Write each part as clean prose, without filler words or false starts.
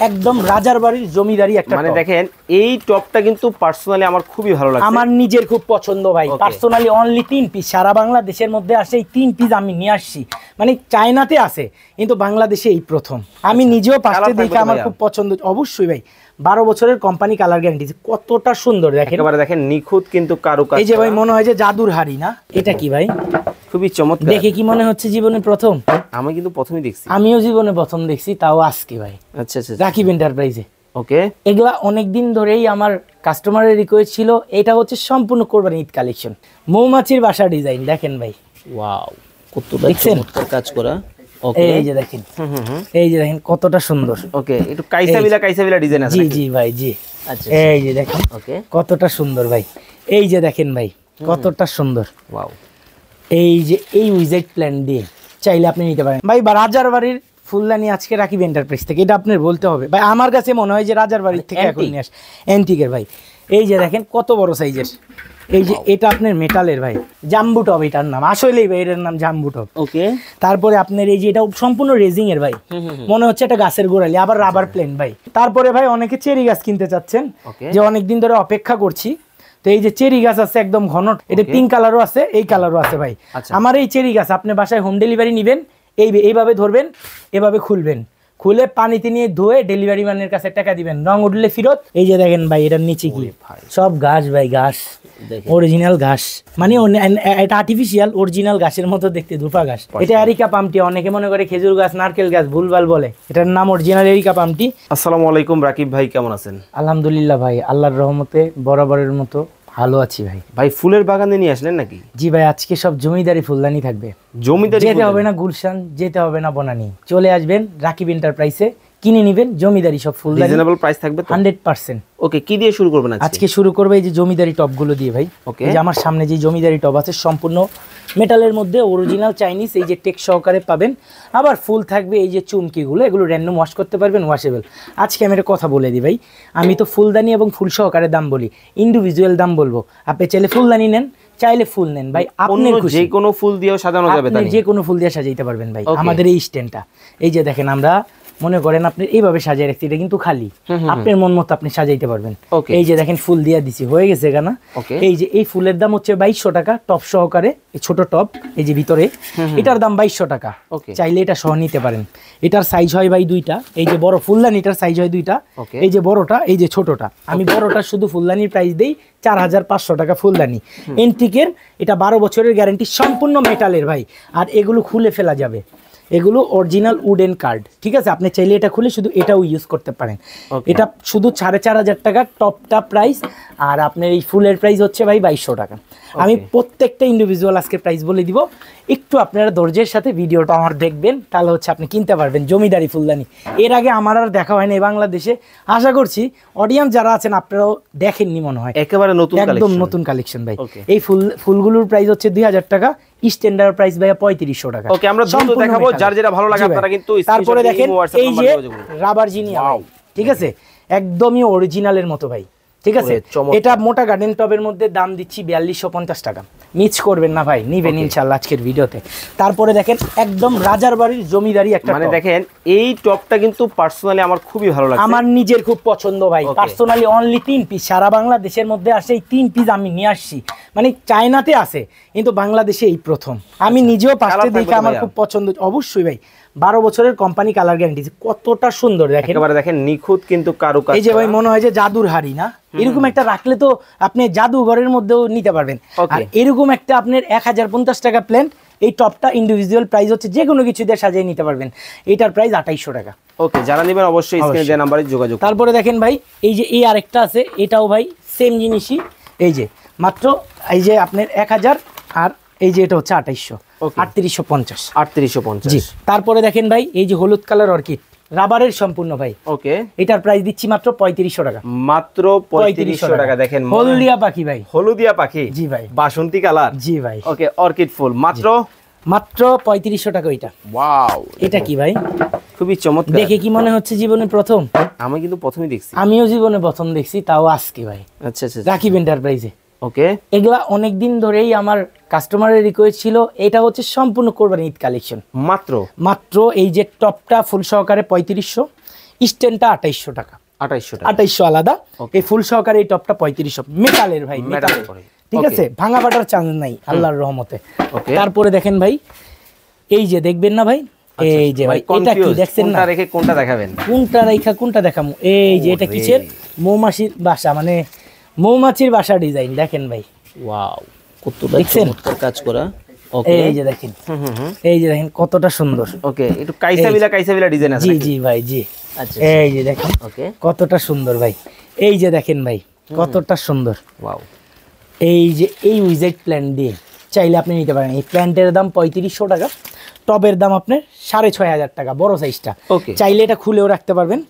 একদম রাজার বাড়ির জমিদারি একটা মানে দেখেন এই টপটা কিন্তু পার্সোনালি আমার খুবই ভালো লাগে, আমার নিজের খুব পছন্দ ভাই। পার্সোনালি অনলি 3 পিস সারা বাংলাদেশের মধ্যে আসে, এই 3 পিস আমি নিয়ে আসছি। মানে চায়নাতে আছে কিন্তু বাংলাদেশে এই প্রথম। আমি নিজেও পাশে দেখে আমার খুব পছন্দ। অবশ্যই ভাই, 12 বছরের কোম্পানি কালার গ্যারান্টি। কতটা সুন্দর দেখেন, একেবারে দেখেন নিখুঁত কিন্তু কারুকাজ। এই যে ভাই মনে হয় যে জাদুর হাড়ি না, এটা কি ভাই? খুবই চমৎকার। দেখে কি মনে হচ্ছে জীবনে প্রথম? আমি কিন্তু প্রথমই দেখছি। আমিও জীবনে প্রথম দেখছি, তাও আজকে ভাই। আচ্ছা আচ্ছা, রাকিব এন্টারপ্রাইজে। ওকে, এগুলা অনেকদিন ধরেই আমার কাস্টমারের রিকোয়েস্ট ছিল। এটা হচ্ছে সম্পূর্ণ কোরবানি ঈদ কালেকশন, মৌমাছির বাসা ডিজাইন। দেখেন ভাই, ওয়াও, কতটা চমৎকার কাজ করা। ওকে, এই যে দেখেন, এই যে দেখেন কতটা সুন্দর। ওকে, একটু কাইসাবিলা ডিজাইন আছে। জি জি ভাই, জি। আচ্ছা, এই যে দেখেন, ওকে, কতটা সুন্দর ভাই। এই যে দেখেন ভাই, কতটা সুন্দর। ওয়াও, এই যে এই উইজেট প্ল্যান দিয়ে চাইলে আপনি নিতে পারেন ভাই। বা রাজার বাড়ির ফুলদানি আজকে রাকিব এন্টারপ্রাইজ থেকে, এটা আপনার বলতে হবে ভাই। আমার কাছে মনে হয় যে রাজার বাড়ির থেকে এখন নিয়ে আস অ্যান্টিকের ভাই। এই যে দেখেন কত বড় সাইজের। এই যে এটা আপনার মেটালের ভাই, জাম্বু টপ এটার নাম। আসলেই ভাই এটার নাম জাম্বু টপ। ওকে, তারপরে আপনার এই যে এটা সম্পূর্ণ রেজিং এর ভাই, মনে হচ্ছে এটা গাছের গোড়ালি, আবার রাবার প্লেন ভাই। তারপরে ভাই অনেকে চেরি গাছ কিনতে চাচ্ছেন, যে অনেকদিন ধরে অপেক্ষা করছি। তো এই যে চেরি গাছ আছে একদম ঘন, এটা পিঙ্ক কালারও আছে, এই কালারও আছে ভাই। আমার এই চেরি গাছ আপনি বাসায় হোম ডেলিভারি নেবেন, এইভাবে ধরবেন, এভাবে খুলবেন, খুলে পানিতে নিয়ে ধুয়ে ডেলিভারি ম্যানের কাছে টাকা দিবেন, রং উঠলে ফেরত। এই যে দেখেন ভাই, এটার নিচে কি সব ঘাস ভাই, ঘাস, অরিজিনাল ঘাস। মানে এটা আর্টিফিশিয়াল, অরিজিনাল ঘাসের মতো দেখতে, ধুপা ঘাস। এটা এরিকা পামটি, অনেকে মনে করে খেজুর গাছ, নারকেল গাছ, ভুলভাল বলে। এটার নাম অরিজিনাল এরিকা পামটি। আসসালামু আলাইকুম রাকিব ভাই, কেমন আছেন? আলহামদুলিল্লাহ ভাই, আল্লাহর রহমতে বরাবরের মতো ভালো আছি ভাই। ভাই ফুলের বাগানে নিয়ে আসলেন নাকি? জি ভাই, আজকে সব জমিদারি ফুলদানি থাকবে। জমিদারি, যেতে হবে না গুলশান, যেতে হবে না বনানী, চলে আসবেন রাকিব এন্টারপ্রাইজে, কিনে নেবেন জমিদারি সব ফুলদানি। রিজনেবল প্রাইস থাকবে তো? 100%। ওকে, কি দিয়ে শুরু করবেন আজকে? শুরু করবে এই যে জমিদারি টপগুলো দিয়ে ভাই। এই যে আমার সামনে যে জমিদারি টপ আছে, সম্পূর্ণ মেটালের মধ্যে, অরিজিনাল চাইনিজ, এই যে টেক সহকারে পাবেন। আবার ফুল থাকবে এই যে চুমকিগুলো, এগুলো র্যান্ডম ওয়াশ করতে পারবেন, ওয়াশেবল। আজকে আমি একটা কথা বলে দিই ভাই, আমি তো ফুলদানি এবং ফুল সহকারে দাম বলি, ইন্ডিভিজুয়াল দাম বলবো। আপনি চাইলে ফুলদানি নেন, চাইলে ফুল নেন ভাই, আপনি যে কোনো ফুল দিয়েও সাজানো যাবে, আপনি যে কোনো ফুল দিয়ে সাজাইতে পারবেন ভাই। আমাদের এই স্ট্যান্ডটা, এই যে দেখেন, আমরা মনে করেন আপনি এইভাবে সাজিয়ে রাখছি, এটা কিন্তু খালি, আপনার মন মতো আপনি সাজাইতে পারবেন। এই যে দেখেন ফুল দিয়ে দিছি, হয়ে গেছে কেনা। এই যে এই ফুলের দাম হচ্ছে 2200 টাকা, টপ সহকারে, এই ছোট টপ, এই যে ভিতরে, এটার দাম 2200 টাকা। চাইলে এটা সহ নিতে পারেন। এটার সাইজ হয় ভাই দুইটা, এই যে বড় ফুলদানি, এটার সাইজ হয় দুইটা, এই যে বড়টা, এই যে ছোটটা। আমি বড়টা শুধু ফুলদানির প্রাইস দেই 4500 টাকা ফুলদানি এন্টিকের। এটা 12 বছরের গ্যারান্টি, সম্পূর্ণ মেটালের ভাই। আর এগুলো খুলে ফেলা যাবে, এগুলো অরিজিনাল উডেন কার্ড, ঠিক আছে? আপনি চাইলে এটা খুলে শুধু এটাও ইউজ করতে পারেন। এটা শুধু 4500 টাকা টপটা প্রাইস, আর আপনার এই ফুলের প্রাইস হচ্ছে ভাই 2200 টাকা। আমি প্রত্যেকটা ইন্ডিভিজুয়াল আজকে প্রাইস বলে দিব, একটু আপনারা ধৈর্যের সাথে ভিডিওটা আমার দেখবেন, তাহলে হচ্ছে আপনি কিনতে পারবেন জমিদারি ফুলদানি। এর আগে আমার আর দেখা হয়নি বাংলাদেশে, আশা করছি অডিয়েন্স যারা আছেন আপনারাও দেখেননি মনে হয়। একেবারে নতুন, একদম নতুন কালেকশন ভাই। এই ফুলগুলোর প্রাইস হচ্ছে 2000 টাকা, স্ট্যান্ডার্ড প্রাইস ভাইয়া 3500 টাকা। ওকে, আমরা দ্রুত দেখাবো, যার যেটা ভালো লাগে আপনারা কিন্তু। তারপরে দেখেন এই যে রাবার জিনিয়া, ঠিক আছে, একদমই অরিজিনালের মতো ভাই, ঠিক আছে? এটা মোটা গার্ডেন টবের মধ্যে দাম দিচ্ছি 4250 টাকা। মিস করবেন না ভাই, নিবেন ইনশাআল্লাহ আজকের ভিডিওতে। তারপরে দেখেন একদম রাজার বাড়ির জমিদারি একটা, মানে দেখেন এই টপটা কিন্তু পার্সোনালি আমার খুবই ভালো লাগে, আমার নিজের খুব পছন্দ ভাই। পার্সোনালি অনলি 3 পিস সারা বাংলাদেশের মধ্যে আসে, এই 3 পিস আমি নিয়ে আসছি। মানে চায়নাতে আছে কিন্তু বাংলাদেশে এই প্রথম। আমি নিজেও পাশে দেখে আমার খুব পছন্দ। অবশ্যই ভাই, 12 বছরের কোম্পানি কালার গ্যারান্টি। কতটা সুন্দর দেখেন, একেবারে দেখেন নিখুঁত কিন্তু কারুকাজ। এই যে ভাই মনে হয় যে জাদুর হাড়ি না, এরকম একটা রাখলে তো আপনি জাদুঘরের মধ্যেও নিতে পারবেন। আর এরকম একটা আপনার 1050 টাকা প্ল্যান্ট, এই টপটা ইন্ডিভিজুয়াল প্রাইস হচ্ছে, যে কোনো কিছু দিয়ে সাজিয়ে নিতে পারবেন। এটার প্রাইস 2800 টাকা। ওকে, যারা নেবেন অবশ্যই স্ক্রিনে দেওয়া নম্বরে যোগাযোগ। তারপরে দেখেন ভাই, এই যে এই আরেকটা আছে, এটাও ভাই সেম জিনিসই। এই যে মাত্র এই যে আপনার 1000, আর এই যে এটা হচ্ছে 2800, 3850। জি। তারপরে দেখেন ভাই, এই যে হলুদ কালার অর্কিড, রাবারের সম্পূর্ণ ভাই। ওকে, এটার প্রাইস দিচ্ছি মাত্র 3500 টাকা। মাত্র 3500 টাকা। দেখেন হলদিয়া পাখি ভাই, হলুদিয়া পাখি। জি ভাই, বাসন্তী কালার। জি ভাই। ওকে, অর্কিড ফুল মাত্র 3500 টাকা এটা। ওয়াও, এটা কি ভাই? খুবই চমৎকার। দেখে কি মনে হচ্ছে জীবনে প্রথম? আমি কিন্তু প্রথমই দেখছি। আমিও জীবনে প্রথম দেখছি, তাও আজকে ভাই। আচ্ছা আচ্ছা, রাকিব এন্টারপ্রাইজে। ওকে, এগুলা অনেকদিন ধরেই আমার কাস্টমারের রিকোয়েস্ট ছিল। এটা হচ্ছে সম্পূর্ণ কোরবানি ঈদ কালেকশন, মাত্র এই যে টপটা ফুল সহকারে 3500, স্ট্যান্ডটা 2800 টাকা, 2800 আলাদা। এই ফুল সহকারে এই টপটা 3500, মেটালের ভাই, মেটালের, ঠিক আছে, ভাঙা ফাটার চান্স নাই আল্লাহর রহমতে। তারপরে দেখেন ভাই, এই যে দেখবেন না ভাই, এই যে ভাই এটা কি দেখছেন না, কোনটা রেখে কোনটা দেখাবেন, কোনটা রেখা কোনটা দেখামু, এই যে এটা কিসের, মৌমাছির বাসা, মানে মৌমাছির বাসা ডিজাইন দেখেন ভাই। ওয়াও, কতটা চমৎকার কাজ করা। ওকে, এই যে দেখেন, এই যে দেখেন কতটা সুন্দর। ওকে, একটু কাইসাবিলা ডিজাইন আছে। জি জি ভাই, জি। আচ্ছা, এই যে দেখেন কতটা সুন্দর ভাই, এই যে দেখেন ভাই কতটা সুন্দর। ওয়াও, এই যে এই উইজেট প্ল্যান্ট দিয়ে চাইলে আপনি নিতে পারেন। এই প্ল্যান্টের দাম 3500 টাকা, টবের দাম আপনার 6500 টাকা, বড় সাইজটা। চাইলে এটা খুলেও রাখতে পারবেন,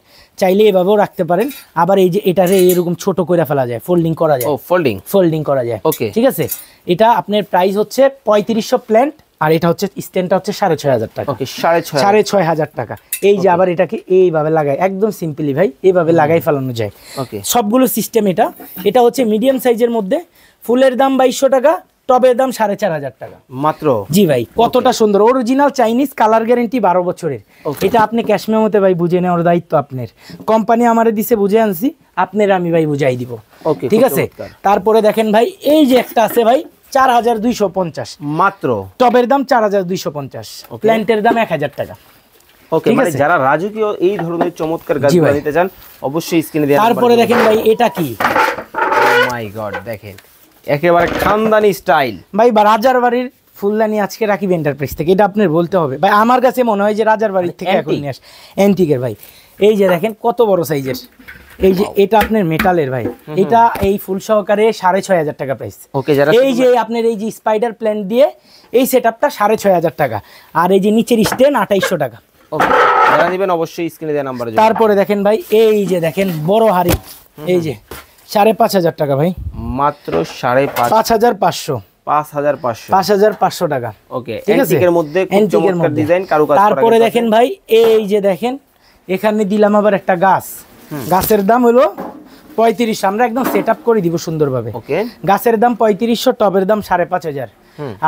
চাইলে এভাবেও রাখতে পারেন, আবার এই যে এটারে এরকম ছোট করে ফেলা যায়, ফোল্ডিং করা যায়। ফোল্ডিং করা যায়, ঠিক আছে। এটা আপনার প্রাইস হচ্ছে 3500 প্ল্যান্ট, আর এটা হচ্ছে স্ট্যান্ডটা হচ্ছে 6500 টাকা। 6500 টাকা। এই যে আবার এটাকে এইভাবে লাগাই, একদম সিম্পলি ভাই এইভাবে লাগাই ফেলানো যায় সবগুলো সিস্টেম। এটা হচ্ছে মিডিয়াম সাইজের মধ্যে, ফুলের দাম 2200 টাকা, টবের দাম 4500 টাকা মাত্র। জি ভাই, কতটা সুন্দর, অরিজিনাল চাইনিজ, কালার গ্যারেন্টি 12 বছরের। এটা আপনি ক্যাশ মেমোতে ভাই বুঝে নেওয়ার দায়িত্ব আপনার, কোম্পানি আমারে দিছে, বুঝে আনছি, আপনার আমি ভাই বুঝাই দিব, ঠিক আছে। তারপরে দেখেন ভাই, এই যে একটা আছে ভাই 4250 মাত্র, টবের দাম 4250, প্ল্যান্টের দাম 1000 টাকা। ওকে, মানে যারা রাজকীয় এই ধরনের চমৎকার গাছগুলো নিতে চান অবশ্যই স্ক্রিনে দেয়া। তারপরে দেখেন ভাই, এটা কি, ও মাই গড, দেখেন একেবারে খানদানি স্টাইল ভাই, বা রাজার বাড়ির ফুলদানি আজকে রাকিব এন্টারপ্রাইজ থেকে, এটা আপনার বলতে হবে ভাই, আমার কাছে মনে হয় যে রাজার বাড়ির থেকে এখন নিয়ে আস, অ্যান্টিকের ভাই। এই যে দেখেন কত বড় সাইজের, এই যে এটা আপনার মেটালের ভাই, এটা এই ফুল সহকারে 6500 টাকা প্রাইস। ওকে, এই যে আপনার এই যে স্পাইডার প্ল্যান্ট দিয়ে এই সেটআপটা 6500 টাকা, আর এই যে নিচের স্ট্যান্ড 2800 টাকা। ওকে, যারা নেবেন অবশ্যই স্ক্রিনে দেওয়া নাম্বারে। তারপরে দেখেন ভাই, এই যে দেখেন বড় হাড়ি, এই যে 5500 টাকা ভাই, মাত্র 5500, 5500 টাকা। ওকে, অ্যান্টিকের মধ্যে খুব চমৎকার ডিজাইন, কারুকাজ করা। তারপরে দেখেন ভাই, এই যে দেখেন এখানে দিলাম আবার একটা গাছ, গাছের দাম হলো 3500, আমরা একদম সেটআপ করে দিব সুন্দরভাবে। ওকে, গাছের দাম 3500, টবের দাম 5500,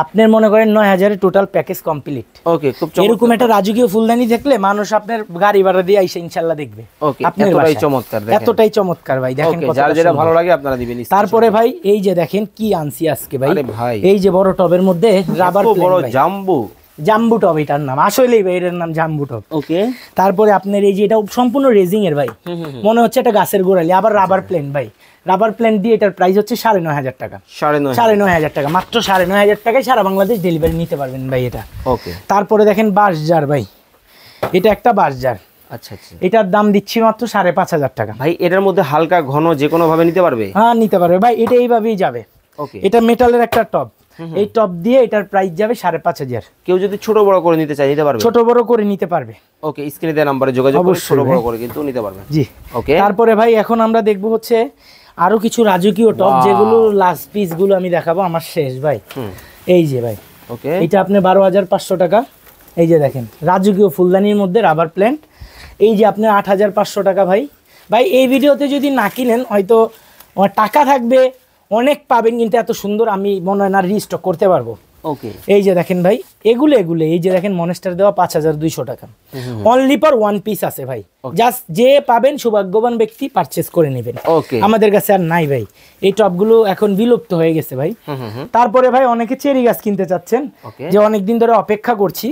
আপনার মনে করেন 9000 এর টোটাল প্যাকেজ কমপ্লিট। ওকে, খুব চমৎকার। এরকম একটা রাজকীয় ফুলদানি দেখলে মানুষ আপনার গাড়ি ভাড়া দিয়ে আইসা ইনশাআল্লাহ দেখবে। ওকে, এতটাই চমৎকার, দেখেন এতটাই চমৎকার ভাই, দেখেন কত যার যেটা ভালো লাগে আপনারা দিবেন। তারপরে ভাই, এই যে দেখেন কি আনছি আজকে ভাই, এই যে বড় টবের মধ্যে রাবার প্লেন, বড় জাম্বু টব, এটার নাম আসলেই ভাই, এর নাম জাম্বু টব। ওকে, তারপরে আপনার এই যে এটা সম্পূর্ণ রেজিং এর ভাই, মনে হচ্ছে এটা গাছের গোড়ালি, আবার রাবার প্লেন ভাই, রাবার প্লেন দিয়ে এটার প্রাইস হচ্ছে 9500 টাকা, 9500 টাকা, মাত্র 9500 টাকায় সারা বাংলাদেশ ডেলিভারি নিতে পারবেন ভাই এটা। ওকে, তারপরে দেখেন বাঁশজার ভাই, এটা একটা বাঁশজার, আচ্ছা আচ্ছা, এটার দাম দিচ্ছি মাত্র 5500 টাকা ভাই। এটার মধ্যে হালকা ঘন যে কোনো ভাবে নিতে পারবে? হ্যাঁ, নিতে পারবে ভাই, এটা এইভাবেই যাবে। ওকে, এটা মেটালের একটা টপ, এই টপ দিয়ে এটার প্রাইস যাবে 5500। কেউ যদি ছোট বড় করে নিতে চায় নিতে পারবে, ছোট বড় করে নিতে পারবে। ওকে, স্ক্রিনে দেওয়া নম্বরে যোগাযোগ করে ছোট বড় করে কিন্তু নিতে পারবে। জি, ওকে। তারপরে ভাই এখন আমরা দেখব হচ্ছে আরো কিছু রাজকীয় টপ, যেগুলো লাস্ট পিস গুলো আমি দেখাবো, আমার শেষ ভাই। এই যে ভাই, ওকে, এটা আপনি 12500 টাকা। এই যে দেখেন রাজকীয় ফুলদানির মধ্যে রাবার প্ল্যান্ট, এই যে আপনি 8500 টাকা ভাই। ভাই এই ভিডিওতে যদি না কিনেন হয়তো টাকা থাকবে অনেক পাবেন, কিন্তু এত সুন্দর আমি মনে হয় না রিস্টক করতে পারবো। ওকে, এই যে দেখেন ভাই, এগুলো এই যে দেখেন মনেস্টার দেওয়া 5200 টাকা, অনলি ফর ওয়ান পিস আছে ভাই, জাস্ট যে পাবেন সৌভাগ্যবান ব্যক্তি পারচেজ করে নেবেন। ওকে, আমাদের কাছে আর নাই ভাই, এই টপগুলো এখন বিলুপ্ত হয়ে গেছে ভাই। তারপরে ভাই অনেকে চেরি গাছ কিনতে চাচ্ছেন, যে অনেকদিন ধরে অপেক্ষা করছি,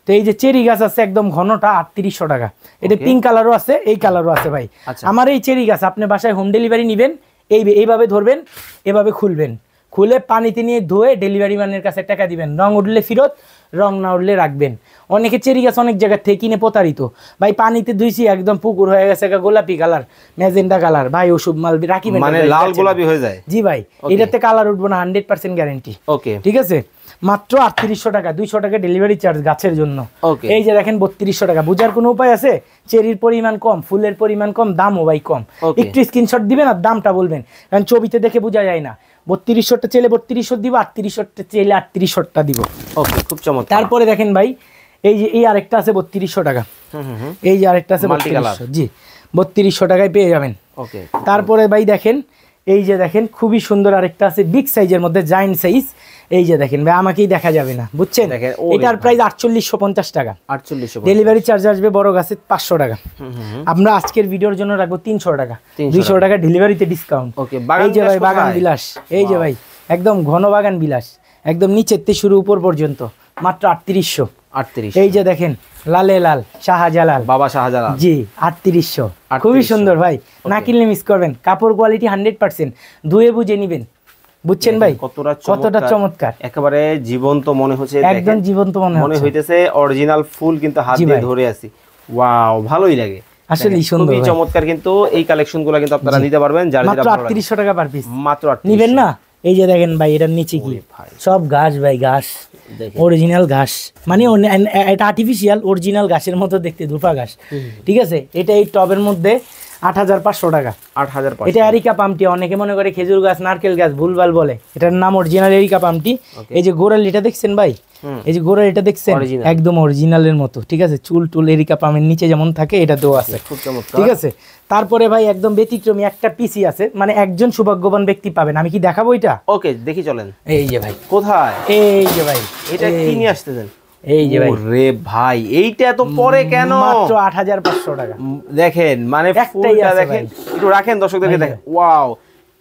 তো এই যে চেরি গাছ আছে একদম ঘনটা 3800 টাকা, এটা পিঙ্ক কালারও আছে, এই কালারও আছে ভাই। আমার এই চেরি গাছ আপনি বাসায় হোম ডেলিভারি নেবেন, এইভাবে ধরবেন, এভাবে খুলবেন, খুলে পানিতে নিয়ে ধুয়ে ডেলিভারি ম্যানের কাছে টাকা দিবেন, রং উঠলে ফেরত, রং না উঠলে রাখবেন। অনেকে চেরি গাছ অনেক জায়গা থেকে কিনে প্রতারিত ভাই, পানিতে ধুইছি একদম পুকুর হয়ে গেছে গোলাপি কালার, ম্যাজেন্টা কালার, ভাই ওসব মাল রাখিবেন, মানে লাল গোলাপি হয়ে যায়। জি ভাই, এটাতে কালার উঠবো না, 100% গ্যারান্টি। ওকে, ঠিক আছে, মাত্র 3800 টাকা, 200 টাকা ডেলিভারি চার্জ গাছের জন্য। এই যে দেখেন 3200 টাকা। বুঝার কোনো উপায় আছে? চেরির পরিমাণ কম, ফুলের পরিমাণ কম, দামও ভাই কম। একটু স্ক্রিনশট দিবেন আর দামটা বলবেন, কারণ ছবিতে দেখে বোঝা যায় না। 3200টা চেলে 3200 দিব, 3800টা চেলে 3800টা দিব। ওকে, খুব চমৎকার। তারপরে দেখেন ভাই, এই যে এই আরেকটা আছে 3200 টাকা, এই যে আরেকটা আছে 3200, জি 3200 টাকায় পেয়ে যাবেন। ওকে, তারপরে ভাই দেখেন এই যে দেখেন খুবই সুন্দর আরেকটা আছে বিগ সাইজের মধ্যে, জায়ান্ট সাইজ। এই যে দেখেন ভাই, আমাকেই দেখা যাবে না, বুঝছেন? এটার প্রাইস 4850 টাকা। 4850। ডেলিভারি চার্জ আসবে বড় গাছে 500 টাকা। আমরা আজকের ভিডিওর জন্য রাখবো 300 টাকা, 200 টাকা ডেলিভারিতে ডিসকাউন্ট। এই যে ভাই বাগান বিলাস, এই যে ভাই একদম ঘন বাগান বিলাস, একদম নিচের থেকে শুরু উপর পর্যন্ত, মাত্র 3800। 38। এই যে দেখেন লালে লাল শাহজালাল, বাবা শাহজালাল, জি 3800। খুবই সুন্দর ভাই, না কিনলে মিস করবেন। কাপড় কোয়ালিটি 100%, ধুয়ে বুঝে নিবেন, বুঝছেন ভাই? কতটা চমৎকার, একেবারে জীবন্ত মনে হচ্ছে, একদম জীবন্ত মনে হইতেছে। অরিজিনাল ফুল কিন্তু হাত দিয়ে ধরে আছি। ওয়াও, ভালোই লাগে আসলে, সুন্দর খুবই চমৎকার। কিন্তু এই কালেকশনগুলো কিন্তু আপনারা নিতে পারবেন, যার যেটা ভালো লাগে। 3800 টাকা পার পিস, মাত্র 3800 নিবেন না? এই যে দেখেন ভাই, এটার নিচে কি সব ঘাস ভাই, ঘাস অরিজিনাল ঘাস, মানে এটা আর্টিফিশিয়াল, অরিজিনাল ঘাসের মতো দেখতে, দুপা ঘাস, ঠিক আছে? এটা এই টবের মধ্যে 8500 টাকা। 8500। এটা এরিকা পামটি, অনেকে মনে করে খেজুর গাছ, নারকেল গাছ, ভুলভাল বলে। এটার নাম অরিজিনাল এরিকা পামটি। এই যে গোড়ালিটা দেখছেন ভাই, এই যে গোড়ালিটা দেখছেন, একদম অরিজিনালের মতো, ঠিক আছে? চুল টুল এরিকা পামের নিচে যেমন থাকে এটা দেওয়া আছে, ঠিক আছে? তারপরে ভাই একদম ব্যতিক্রমী একটা পিসি আছে, মানে একজন সৌভাগ্যবান ব্যক্তি পাবেন। আমি কি দেখাবো এটা? ওকে, দেখি চলেন। এই যে ভাই, কোথায়? এই যে ভাই, এটা কি নিয়ে আসতেছেন? এই যে ভাই, রে ভাই, এইটা এত পরে কেন? মাত্র 8500 টাকা। দেখেন, মানে ফুলটা দেখেন, একটু রাখেন দর্শকদেরকে দেখেন। ওয়াও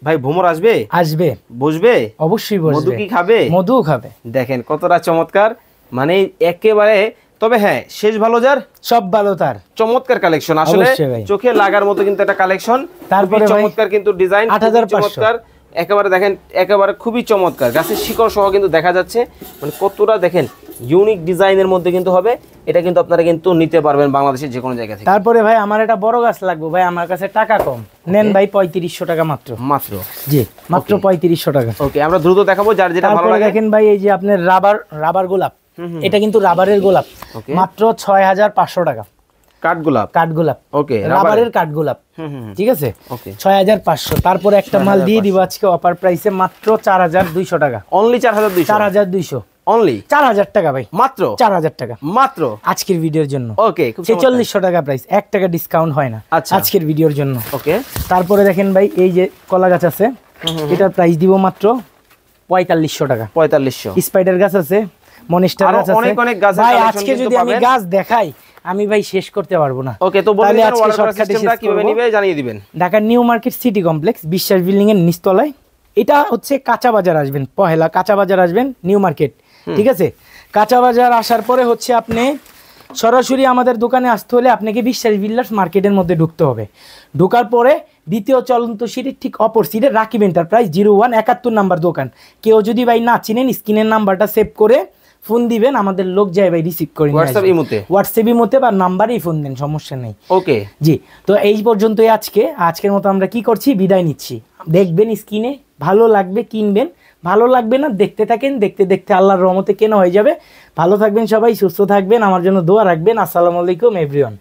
ভাই, ভ্রমর আসবে? আসবে, বসবে, অবশ্যই বসবে। মধু কি খাবে? মধু খাবে। দেখেন কতটা চমৎকার, মানে একেবারে। তবে হ্যাঁ, শেষ ভালো যার সব ভালো তার। চমৎকার কালেকশন, আসলে চোখে লাগার মতো কিন্তু একটা কালেকশন। তারপরে চমৎকার কিন্তু ডিজাইন, 8500। একেবারে দেখেন, একেবারে খুবই চমৎকার। গাছের শিকড় সহ কিন্তু দেখা যাচ্ছে, মানে কতটা দেখেন ইউনিক ডিজাইনের মধ্যে কিন্তু হবে। এটা কিন্তু আপনারা কিন্তু নিতে পারবেন বাংলাদেশের যে কোনো জায়গা থেকে। তারপরে ভাই আমার একটা বড় গাছ লাগবে ভাই, আমার কাছে টাকা কম, নেন ভাই 3500 টাকা মাত্র। মাত্র, জি মাত্র 3500 টাকা। ওকে, আমরা দ্রুত দেখাবো যার যেটা ভালো লাগে। দেখেন ভাই, এই যে আপনার রাবার গোলাপ, এটা কিন্তু রাবারের গোলাপ, মাত্র 6500 টাকা। কাঠগোলাপ, ওকে, রাবারের কাঠগোলাপ, ঠিক আছে? 6500। তারপরে একটা মাল দিয়ে দিব আজকে অফার প্রাইসে, মাত্র 4200 টাকা। অনলি 4200। 4200 অনলি 4000 টাকা ভাই, মাত্র 4000 টাকা মাত্র আজকের ভিডিওর জন্য। ওকে, 4600 টাকা প্রাইস, 1 টাকা ডিসকাউন্ট হয় না আজকের ভিডিওর জন্য। ওকে, তারপরে দেখেন ভাই, এই যে কলা গাছ আছে, এটার প্রাইস দিব মাত্র 4500 টাকা। 4500। স্পাইডার গাছ আছে, মনিস্টার গাছ আছে, অনেক অনেক গাছের ভাই কালেকশন আজকে যদি আমি গাছ দেখাই, আমি ভাই শেষ করতে পারবো না। ওকে, তো বলেন আজকে শর্টকাট সিস্টেমটা কিভাবে নিবে জানিয়ে দিবেন। Dhaka new market city complex, বিশ্বাস বিল্ডিং এর নিচতলায়। এটা হচ্ছে কাঁচা বাজার আসবেন, পহেলা কাঁচা বাজার আসবেন, নিউ মার্কেট, ঠিক আছে? কাঁচা বাজার আসার পরে হচ্ছে আপনি সরাসরি আমাদের দোকানে আসতে হলে আপনাকে বিশ্বাস বিল্ডার্স মার্কেটের মধ্যে ঢুকতে হবে। ঢোকার পরে দ্বিতীয় চলন্ত সিঁড়ির ঠিক অপর সিটে রাকিব এন্টারপ্রাইজ 0171 নাম্বার দোকান। কেউ যদি ভাই না চিনেন, স্ক্রিনের নাম্বারটা সেভ করে ফোন দিবেন, আমাদের লোক যায় ভাই রিসিভ করে নিয়ে আসবে। হোয়াটসঅ্যাপ ইমোতে বা নাম্বারেই ফোন দেন, সমস্যা নেই। ওকে, জি, তো এই পর্যন্তই আজকের মতো আমরা কি করছি, বিদায় নিচ্ছি। দেখবেন স্ক্রিনে, ভালো লাগবে কিনবেন, ভালো লাগবে না দেখতে থাকেন, দেখতে দেখতে আল্লাহর রহমতে কেনা হয়ে যাবে। ভালো থাকবেন সবাই, সুস্থ থাকবেন, আমার জন্য দোয়া রাখবেন। আসসালামু আলাইকুম এভরিওয়ান।